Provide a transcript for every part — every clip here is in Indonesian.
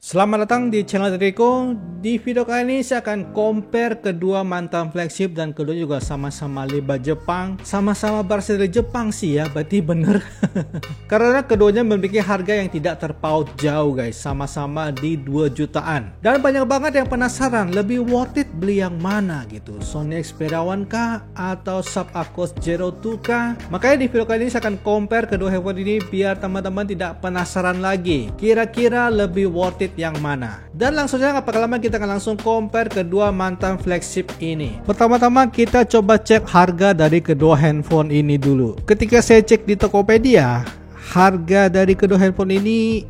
Selamat datang di channel Rico. Di video kali ini saya akan compare kedua mantan flagship dan kedua juga sama-sama libat Jepang. Sama-sama berasal dari Jepang sih ya, berarti bener. Karena keduanya memiliki harga yang tidak terpaut jauh guys, sama-sama di 2 jutaan. Dan banyak banget yang penasaran lebih worth it beli yang mana gitu, Sony Xperia One kah atau Sharp Aquos Zero 2 kah? Makanya di video kali ini saya akan compare kedua handphone ini biar teman-teman tidak penasaran lagi. Kira-kira lebih worth it yang mana? Dan langsung saja nggak pakai lama, kita akan langsung compare kedua mantan flagship ini. Pertama-tama kita coba cek harga dari kedua handphone ini dulu. Ketika saya cek di Tokopedia, harga dari kedua handphone ini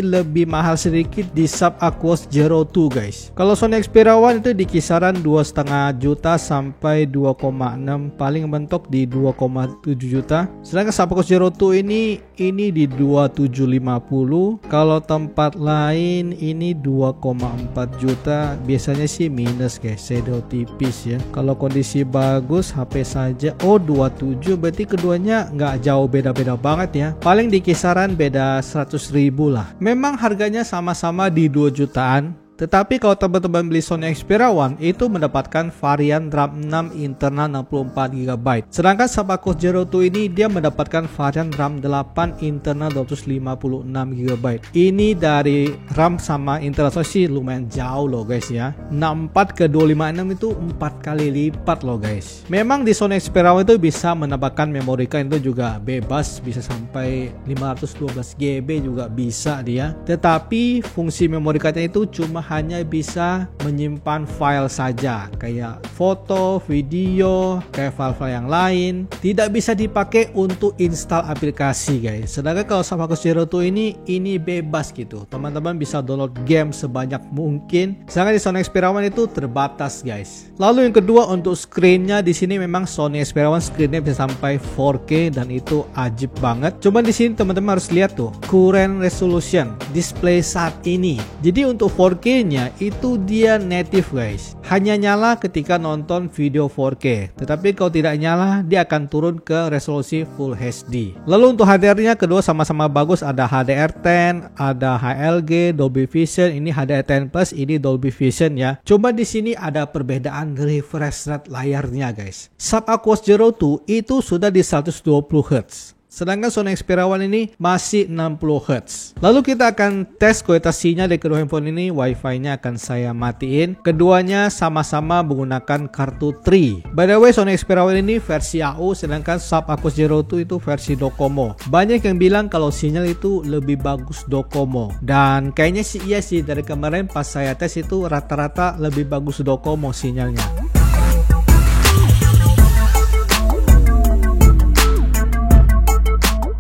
lebih mahal sedikit di Sharp Aquos Zero 2 guys. Kalau Sony Xperia One itu di kisaran 2,5 juta sampai 2,6, paling mentok di 2,7 juta. Sedangkan Sharp Aquos Zero 2 ini di 2,750. Kalau tempat lain ini 2,4 juta. Biasanya sih minus guys, shadow tipis ya. Kalau kondisi bagus HP saja 27, berarti keduanya nggak jauh beda-beda banget ya. Paling di kisaran beda 100.000 lah. Memang harganya sama-sama di 2 jutaan. Tetapi kalau teman-teman beli Sony Xperia One itu mendapatkan varian RAM 6 internal 64GB. Sedangkan Sharp Aquos Zero 2 ini dia mendapatkan varian RAM 8 internal 256GB. Ini dari RAM sama internal sih lumayan jauh loh guys ya. 64 ke 256 itu 4 kali lipat loh guys. Memang di Sony Xperia One itu bisa menambahkan memori card itu juga bebas, bisa sampai 512GB juga bisa dia. Tetapi fungsi memori cardnya itu cuma hanya bisa menyimpan file saja, kayak foto, video, kayak file-file yang lain. Tidak bisa dipakai untuk install aplikasi guys. Sedangkan kalau Sharp Aquos Zero 2 ini bebas gitu. Teman-teman bisa download game sebanyak mungkin. Sedangkan di Sony Xperia One itu terbatas guys. Lalu yang kedua untuk screennya, di sini memang Sony Xperia One screennya bisa sampai 4K dan itu ajib banget. Cuman di sini teman-teman harus lihat tuh current resolution display saat ini. Jadi untuk 4K itu dia native guys, hanya nyala ketika nonton video 4K, tetapi kalau tidak nyala dia akan turun ke resolusi Full HD. Lalu untuk HDR-nya kedua sama-sama bagus, ada HDR10, ada HLG, Dolby Vision. Ini HDR10 Plus, ini Dolby Vision ya. Cuma di sini ada perbedaan refresh rate layarnya guys. Sharp Aquos Zero 2 itu sudah di 120Hz. Sedangkan Sony Xperia One ini masih 60Hz. Lalu kita akan tes kualitas sinyal dari kedua handphone ini. Wi-Fi-nya akan saya matiin. Keduanya sama-sama menggunakan kartu Tri. By the way, Sony Xperia One ini versi AU, sedangkan Sharp Aquos Zero 2 itu versi Docomo. Banyak yang bilang kalau sinyal itu lebih bagus Docomo. Dan kayaknya sih iya sih, dari kemarin pas saya tes itu rata-rata lebih bagus Docomo sinyalnya.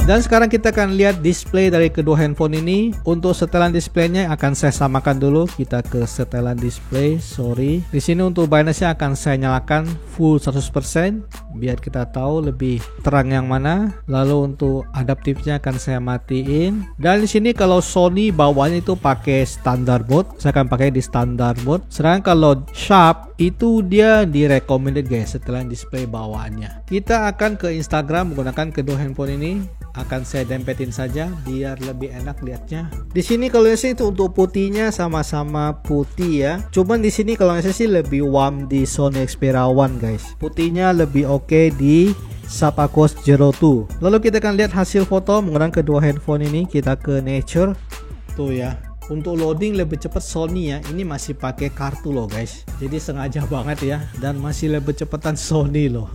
Dan sekarang kita akan lihat display dari kedua handphone ini. Untuk setelan displaynya akan saya samakan dulu. Kita ke setelan display. Sorry. Di sini untuk brightness-nya akan saya nyalakan full 100% biar kita tahu lebih terang yang mana. Lalu untuk adaptifnya akan saya matiin. Dan di sini kalau Sony bawahnya itu pakai standar mode. Saya akan pakai di standar mode. Sedangkan kalau Sharp itu dia di recommended guys, setelan display bawaannya. Kita akan ke Instagram menggunakan kedua handphone ini. Akan saya dempetin saja biar lebih enak lihatnya. Di sini kalau saya itu untuk putihnya sama-sama putih ya. Cuman di sini kalau saya sih lebih warm di Sony Xperia One guys. Putihnya lebih oke di Sharp Aquos Zero 2. Lalu kita akan lihat hasil foto menggunakan kedua handphone ini. Kita ke nature. Tuh ya. Untuk loading lebih cepat Sony ya. Ini masih pakai kartu loh guys. Jadi sengaja banget ya. Dan masih lebih cepatan Sony loh.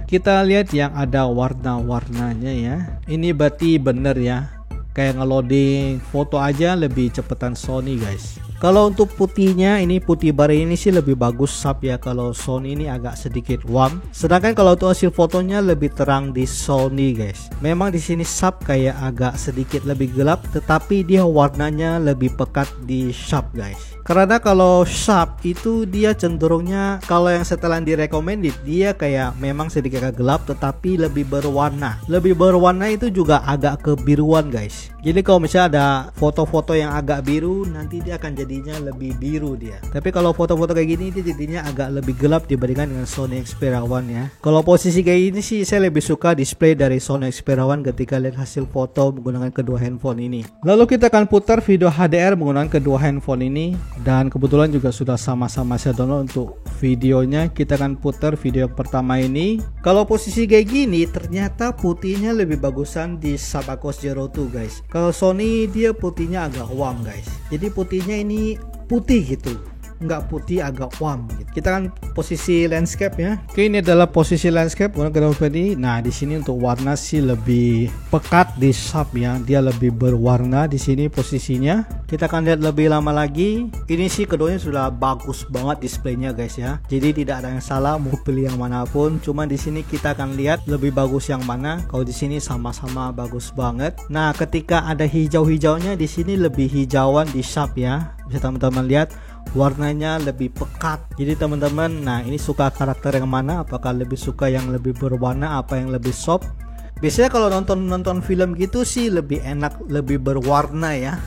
Kita lihat yang ada warna-warnanya ya. Ini berarti bener ya. Kayak ngeloading foto aja lebih cepetan Sony guys. Kalau untuk putihnya, ini putih bari ini sih lebih bagus Sharp ya. Kalau Sony ini agak sedikit warm. Sedangkan kalau untuk hasil fotonya lebih terang di Sony guys. Memang di sini Sharp kayak agak sedikit lebih gelap, tetapi dia warnanya lebih pekat di Sharp guys. Karena kalau Sharp itu dia cenderungnya, kalau yang setelan di recommended dia kayak memang sedikit agak gelap tetapi lebih berwarna. Lebih berwarna itu juga agak kebiruan guys. Jadi kalau misalnya ada foto-foto yang agak biru, nanti dia akan jadi jadinya lebih biru dia. Tapi kalau foto-foto kayak gini dia jadinya agak lebih gelap dibandingkan dengan Sony Xperia One ya. Kalau posisi kayak ini sih saya lebih suka display dari Sony Xperia One ketika lihat hasil foto menggunakan kedua handphone ini. Lalu kita akan putar video HDR menggunakan kedua handphone ini, dan kebetulan juga sudah sama-sama saya download untuk videonya. Kita akan putar video yang pertama ini. Kalau posisi kayak gini ternyata putihnya lebih bagusan di Sub Aquos Zero 2 guys. Kalau Sony dia putihnya agak warm guys. Jadi putihnya ini putih gitu, nggak putih, agak warm gitu. Kita kan posisi landscape ya. Oke, ini adalah posisi landscape menggunakan kedua ini. Nah, di sini untuk warna sih lebih pekat di Sub ya. Dia lebih berwarna di sini posisinya. Kita akan lihat lebih lama lagi. Ini sih keduanya sudah bagus banget displaynya guys ya. Jadi tidak ada yang salah mau pilih yang manapun. Cuma di sini kita akan lihat lebih bagus yang mana. Kalau di sini sama-sama bagus banget. Nah, ketika ada hijau-hijaunya di sini lebih hijauan di Sub ya. Bisa teman-teman lihat warnanya lebih pekat. Jadi teman-teman, nah ini suka karakter yang mana? Apakah lebih suka yang lebih berwarna, apa yang lebih soft? Biasanya kalau nonton film gitu sih lebih enak lebih berwarna ya.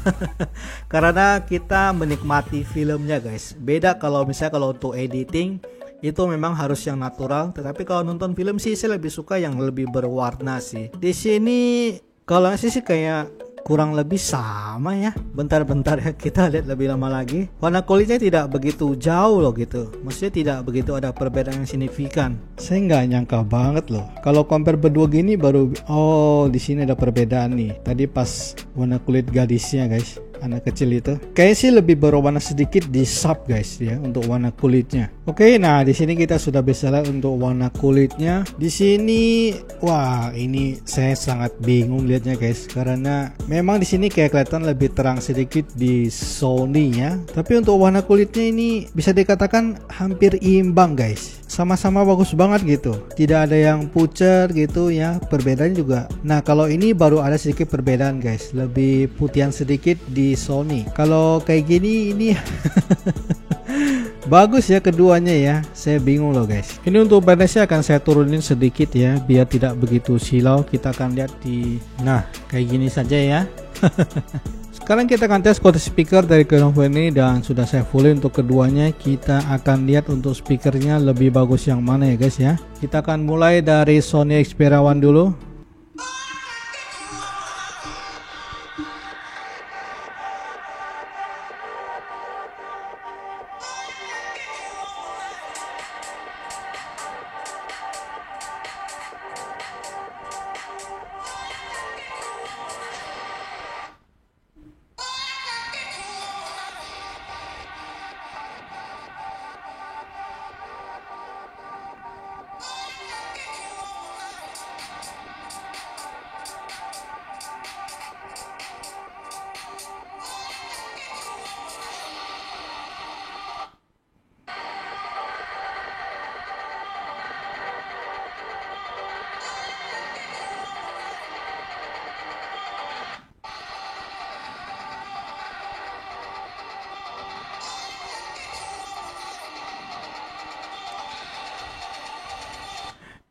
Karena kita menikmati filmnya guys. Beda kalau misalnya kalau untuk editing itu memang harus yang natural. Tetapi kalau nonton film sih saya lebih suka yang lebih berwarna sih. Di sini kalau sih kayak kurang lebih sama ya. Bentar-bentar ya, kita lihat lebih lama lagi. Warna kulitnya tidak begitu jauh loh gitu. Maksudnya tidak begitu ada perbedaan yang signifikan. Saya nggak nyangka banget loh. Kalau compare berdua gini baru, oh di sini ada perbedaan nih. Tadi pas warna kulit gadisnya guys, anak kecil itu kayaknya sih lebih berwarna sedikit di Sub guys ya untuk warna kulitnya. Oke, nah di sini kita sudah bisa lihat untuk warna kulitnya. Di sini wah, ini saya sangat bingung lihatnya guys, karena memang di sini kayak kelihatan lebih terang sedikit di Sony ya. Tapi untuk warna kulitnya ini bisa dikatakan hampir imbang guys. Sama-sama bagus banget gitu. Tidak ada yang pucat gitu ya. Perbedaannya juga. Nah, kalau ini baru ada sedikit perbedaan guys. Lebih putihan sedikit di Sony. Kalau kayak gini ini bagus ya keduanya ya. Saya bingung loh guys. Ini untuk brightness-nya akan saya turunin sedikit ya, biar tidak begitu silau. Kita akan lihat di, nah kayak gini saja ya. Sekarang kita akan tes kualitas speaker dari kedua handphone ini, dan sudah saya fullin untuk keduanya. Kita akan lihat untuk speakernya lebih bagus yang mana ya guys ya. Kita akan mulai dari Sony Xperia One dulu.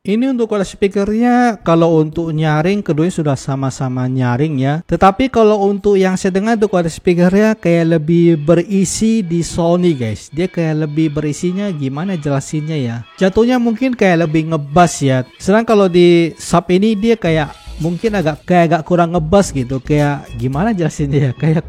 Ini untuk kualitas speakernya, kalau untuk nyaring keduanya sudah sama-sama nyaring ya. Tetapi kalau untuk yang saya dengar untuk kualitas speakernya kayak lebih berisi di Sony guys. Dia kayak lebih berisinya, gimana jelasinnya ya. Jatuhnya mungkin kayak lebih ngebass ya. Sedangkan kalau di Sub ini dia kayak mungkin agak kurang ngebass gitu, kayak gimana jelasinnya ya, kayak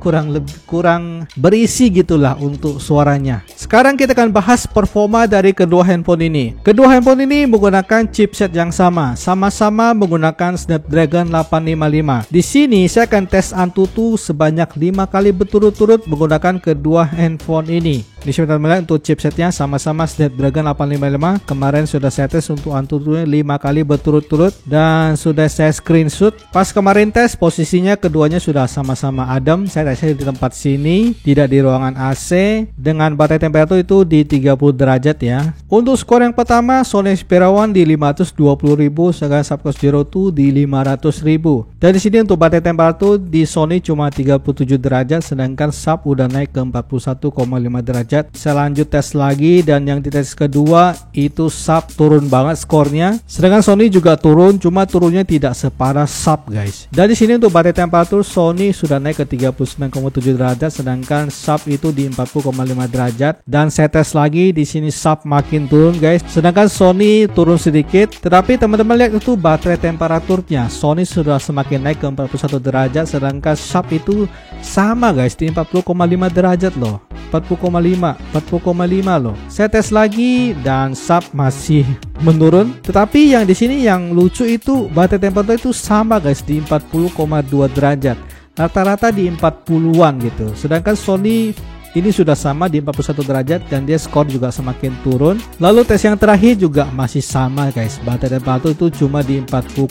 kurang berisi gitulah untuk suaranya. Sekarang kita akan bahas performa dari kedua handphone ini. Kedua handphone ini menggunakan chipset yang sama-sama menggunakan Snapdragon 855. Di sini saya akan tes Antutu sebanyak 5 kali berturut-turut menggunakan kedua handphone ini. Di sini teman-teman untuk chipsetnya sama-sama Snapdragon 855. Kemarin sudah saya tes untuk Antutu 5 kali berturut-turut dan sudah saya screenshot. Pas kemarin tes posisinya keduanya sudah sama-sama adem. Saya tesnya di tempat sini, tidak di ruangan AC, dengan baterai temperatur itu di 30 derajat ya. Untuk skor yang pertama Sony Xperia One di 520.000, sedangkan Sub Aquos Zero 2 di 500.000. Dan di sini untuk baterai temperatur di Sony cuma 37 derajat, sedangkan Sub udah naik ke 41,5 derajat. derajat. Saya lanjut tes lagi, dan yang di tes kedua itu sub turun banget skornya. Sedangkan Sony juga turun, cuma turunnya tidak separah sub guys. Dan di sini untuk baterai temperatur Sony sudah naik ke 39,7 derajat, sedangkan sub itu di 40,5 derajat. Dan saya tes lagi, di sini sub makin turun guys, sedangkan Sony turun sedikit. Tetapi teman-teman lihat itu baterai temperaturnya, Sony sudah semakin naik ke 41 derajat, sedangkan sub itu sama guys di 40,5 derajat loh. 40,5 loh. Saya tes lagi dan sub masih menurun. Tetapi yang di sini yang lucu itu baterai temperatur itu sama guys di 40,2 derajat. Rata-rata di 40-an gitu. Sedangkan Sony ini sudah sama di 41 derajat dan dia skor juga semakin turun. Lalu tes yang terakhir juga masih sama guys. Baterai temperatur itu cuma di 40,5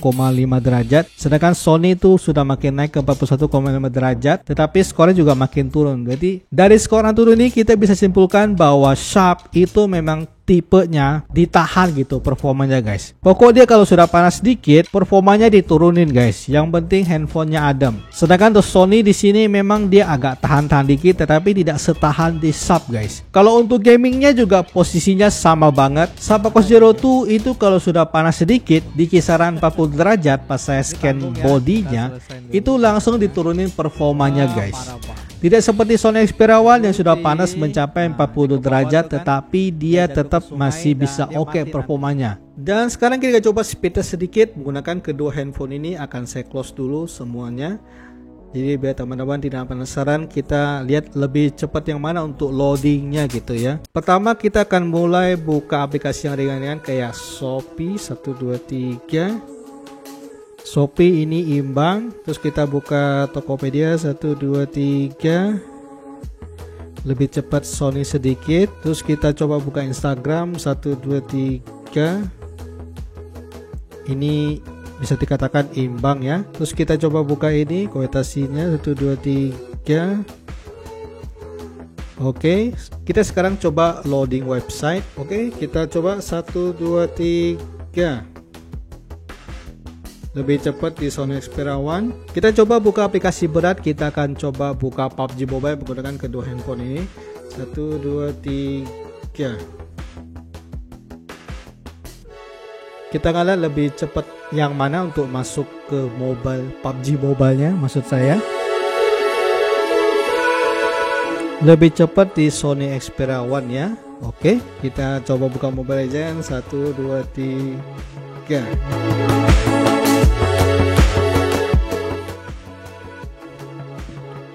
derajat. Sedangkan Sony itu sudah makin naik ke 41,5 derajat. Tetapi skornya juga makin turun. Jadi dari skor yang turun ini kita bisa simpulkan bahwa Sharp itu memang tipenya ditahan gitu performanya guys. Pokok dia kalau sudah panas sedikit performanya diturunin guys. Yang penting handphonenya adem. Sedangkan untuk Sony di sini memang dia agak tahan-tahan dikit, tetapi tidak setahan di Sub guys. Kalau untuk gamingnya juga posisinya sama banget. Sub Aquos Zero 2 itu kalau sudah panas sedikit di kisaran 40 derajat pas saya scan bodinya itu langsung diturunin performanya guys. Tidak seperti Sony Xperia One yang sudah panas mencapai 40 derajat, tetapi dia tetap masih bisa oke performanya. Dan sekarang kita coba speed test sedikit menggunakan kedua handphone ini. Akan saya close dulu semuanya. Jadi biar teman-teman tidak penasaran, kita lihat lebih cepat yang mana untuk loadingnya gitu ya. Pertama kita akan mulai buka aplikasi yang ringan-ringan kayak Shopee 123. Shopee ini imbang. Terus kita buka Tokopedia 123. Lebih cepat Sony sedikit. Terus kita coba buka Instagram 123. Ini bisa dikatakan imbang ya. Terus kita coba buka ini kuotasinya 123. Oke, kita sekarang coba loading website. Oke, kita coba 123. Lebih cepat di Sony Xperia One. Kita coba buka aplikasi berat. Kita akan coba buka PUBG Mobile menggunakan kedua handphone ini. 1, 2, 3. Kita akan lihat lebih cepat yang mana untuk masuk ke mobile PUBG Mobile-nya, maksud saya. Lebih cepat di Sony Xperia One ya. Oke, kita coba buka Mobile Legends 1, 2, 3.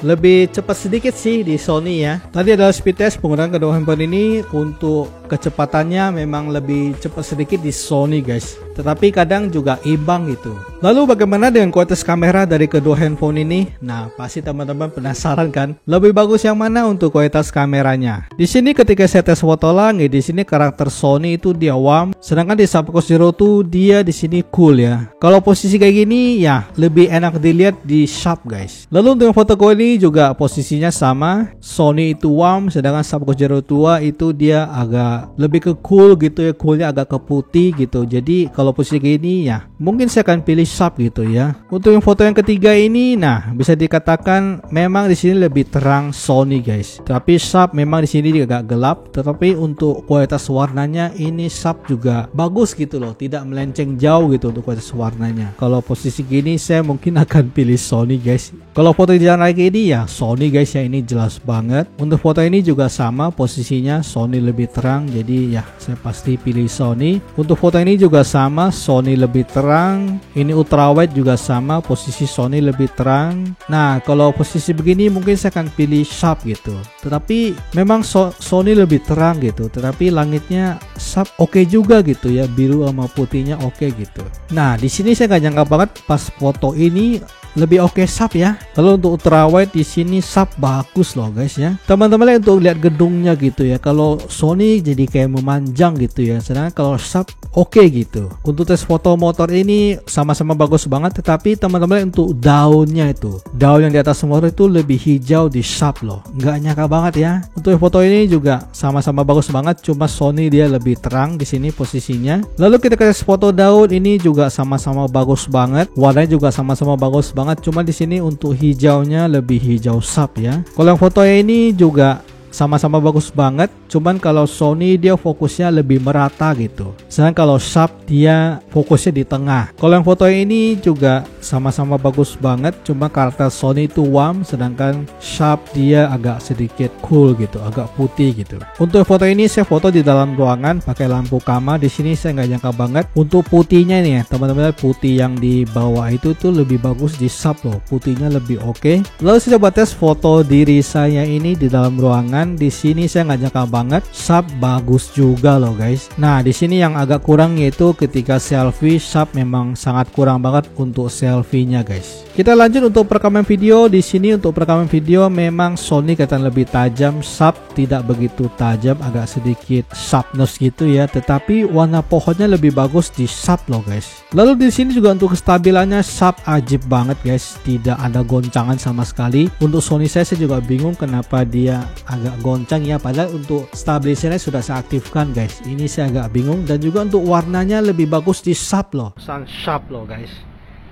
Lebih cepat sedikit sih di Sony ya. Tadi adalah speed test penggunaan kedua handphone ini. Untuk kecepatannya memang lebih cepat sedikit di Sony guys, tetapi kadang juga imbang gitu. Lalu bagaimana dengan kualitas kamera dari kedua handphone ini? Nah, pasti teman-teman penasaran kan? Lebih bagus yang mana untuk kualitas kameranya? Di sini ketika saya tes foto langit, di sini karakter Sony itu dia warm, sedangkan di Sub Aquos Zero 2 dia di sini cool ya. Kalau posisi kayak gini ya lebih enak dilihat di Sharp guys. Lalu untuk foto ini juga posisinya sama. Sony itu warm, sedangkan Sub Aquos Zero 2 itu dia agak lebih ke cool gitu ya, coolnya agak ke putih gitu. Jadi kalau posisi gini ya mungkin saya akan pilih Sharp gitu ya. Untuk yang foto yang ketiga ini, nah bisa dikatakan memang di sini lebih terang Sony guys, tapi Sharp memang di sini agak gelap. Tetapi untuk kualitas warnanya ini Sharp juga bagus gitu loh, tidak melenceng jauh gitu untuk kualitas warnanya. Kalau posisi gini saya mungkin akan pilih Sony guys. Kalau foto di jalan raya ini ya Sony guys ya, ini jelas banget. Untuk foto ini juga sama posisinya, Sony lebih terang, jadi ya saya pasti pilih Sony. Untuk foto ini juga sama, Sony lebih terang. Ini ultrawide juga sama, posisi Sony lebih terang. Nah kalau posisi begini mungkin saya akan pilih Sharp gitu. Tetapi memang Sony lebih terang gitu, tetapi langitnya Sharp oke juga gitu ya, biru sama putihnya oke gitu. Nah di sini saya nggak nyangka banget pas foto ini lebih oke Sharp ya. Kalau untuk ultrawide di sini Sharp bagus loh guys ya. Teman-teman untuk lihat gedungnya gitu ya. Kalau Sony jadi kayak memanjang gitu ya. Sedangkan kalau Sharp oke gitu. Untuk tes foto motor ini sama-sama bagus banget. Tetapi teman-teman untuk daunnya itu, daun yang di atas motor itu lebih hijau di Sharp loh. Nggak nyangka banget ya. Untuk foto ini juga sama-sama bagus banget. Cuma Sony dia lebih terang di sini posisinya. Lalu kita tes foto daun ini juga sama-sama bagus banget. Warnanya juga sama-sama bagus banget. Cuma di sini untuk hijaunya lebih hijau Sharp ya. Kalau yang foto ini juga sama-sama bagus banget. Cuman kalau Sony dia fokusnya lebih merata gitu. Sedangkan kalau Sharp dia fokusnya di tengah. Kalau yang foto ini juga sama-sama bagus banget. Cuma karakter Sony itu warm, sedangkan Sharp dia agak sedikit cool gitu, agak putih gitu. Untuk foto ini saya foto di dalam ruangan pakai lampu kama. Di sini saya nggak nyangka banget untuk putihnya nih ya teman-teman, putih yang di bawah itu tuh lebih bagus di Sharp loh, putihnya lebih oke. Lalu saya coba tes foto diri saya ini di dalam ruangan. Di sini saya nggak nyangka banget Sharp bagus juga loh guys. Nah di sini yang agak kurang yaitu ketika selfie, Sharp memang sangat kurang banget untuk selfie-nya guys. Kita lanjut untuk perekaman video. Di sini untuk perekaman video memang Sony kelihatan lebih tajam, Sharp tidak begitu tajam, agak sedikit sharpness gitu ya. Tetapi warna pohonnya lebih bagus di Sharp loh guys. Lalu di sini juga untuk kestabilannya Sharp ajib banget guys, tidak ada goncangan sama sekali. Untuk Sony saya juga bingung kenapa dia agak goncang ya, padahal untuk stabilisernya sudah saya aktifkan guys. Ini saya agak bingung. Dan juga untuk warnanya lebih bagus di Sharp loh, Sharp loh guys.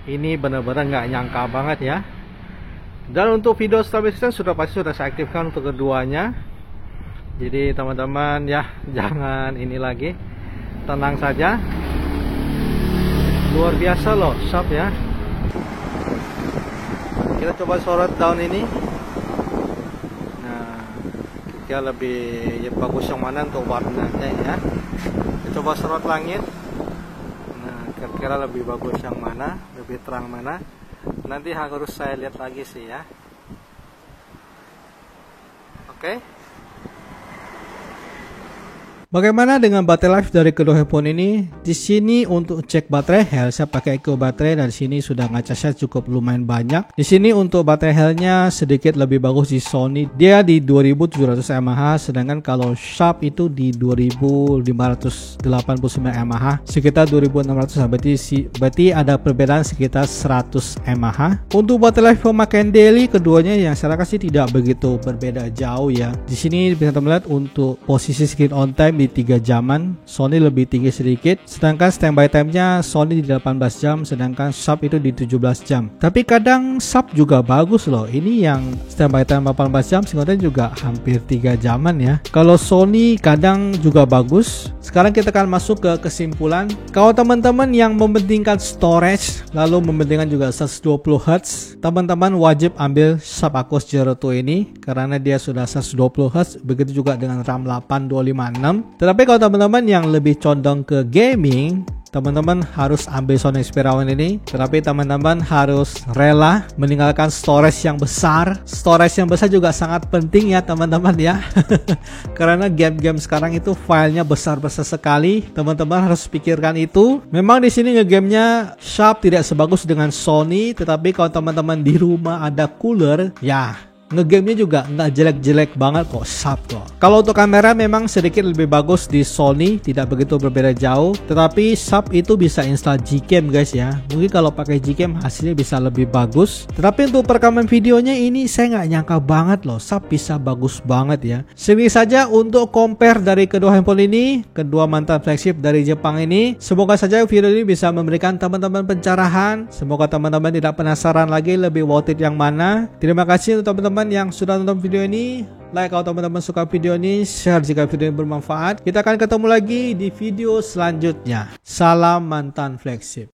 Ini benar-benar nggak nyangka banget ya. Dan untuk video stabilizer sudah pasti sudah saya aktifkan untuk keduanya. Jadi teman-teman ya jangan ini lagi, tenang saja. Luar biasa loh Sharp ya. Kita coba sorot daun ini. Nah, kira lebih bagus yang mana untuk warnanya ya. Kita coba sorot langit. Nah, kira-kira lebih bagus yang mana, lebih terang mana. Nanti harus saya lihat lagi sih ya. Oke. Bagaimana dengan baterai life dari kedua handphone ini? Di sini untuk cek baterai health saya pakai eco baterai dan di sini sudah ngecasnya cukup lumayan banyak. Di sini untuk baterai health-nya sedikit lebih bagus di Sony. Dia di 2700 mAh, sedangkan kalau Sharp itu di 2589 mAh, sekitar 2600, berarti ada perbedaan sekitar 100 mAh. Untuk baterai life pemakaian daily keduanya yang saya rasa sih tidak begitu berbeda jauh ya. Di sini bisa teman lihat untuk posisi screen on time di 3 jaman, Sony lebih tinggi sedikit, sedangkan standby time-nya Sony di 18 jam, sedangkan Sharp itu di 17 jam. Tapi kadang Sharp juga bagus loh. Ini yang standby time 18 jam, sebenarnya juga hampir 3 jaman ya. Kalau Sony kadang juga bagus. Sekarang kita akan masuk ke kesimpulan. Kalau teman-teman yang mementingkan storage, lalu mementingkan juga 120 Hz, teman-teman wajib ambil Sharp Aquos Zero 2 ini karena dia sudah 120 Hz, begitu juga dengan RAM 8256. Tetapi kalau teman-teman yang lebih condong ke gaming, teman-teman harus ambil Sony Xperia One ini. Tetapi teman-teman harus rela meninggalkan storage yang besar. Storage yang besar juga sangat penting ya teman-teman ya. Karena game-game sekarang itu filenya besar-besar sekali. Teman-teman harus pikirkan itu. Memang di sini ngegamenya Sharp tidak sebagus dengan Sony, tetapi kalau teman-teman di rumah ada cooler, ya ngegamenya juga nggak jelek-jelek banget kok, Sharp kok. Kalau untuk kamera memang sedikit lebih bagus di Sony, tidak begitu berbeda jauh. Tetapi Sharp itu bisa install Gcam guys ya. Mungkin kalau pakai Gcam hasilnya bisa lebih bagus. Tetapi untuk perekaman videonya ini saya nggak nyangka banget loh, Sharp bisa bagus banget ya. Segini saja untuk compare dari kedua handphone ini, kedua mantan flagship dari Jepang ini. Semoga saja video ini bisa memberikan teman-teman pencerahan. Semoga teman-teman tidak penasaran lagi lebih worth it yang mana. Terima kasih untuk teman-teman yang sudah nonton video ini. Like kalau teman-teman suka video ini, share jika video ini bermanfaat. Kita akan ketemu lagi di video selanjutnya. Salam mantan flagship.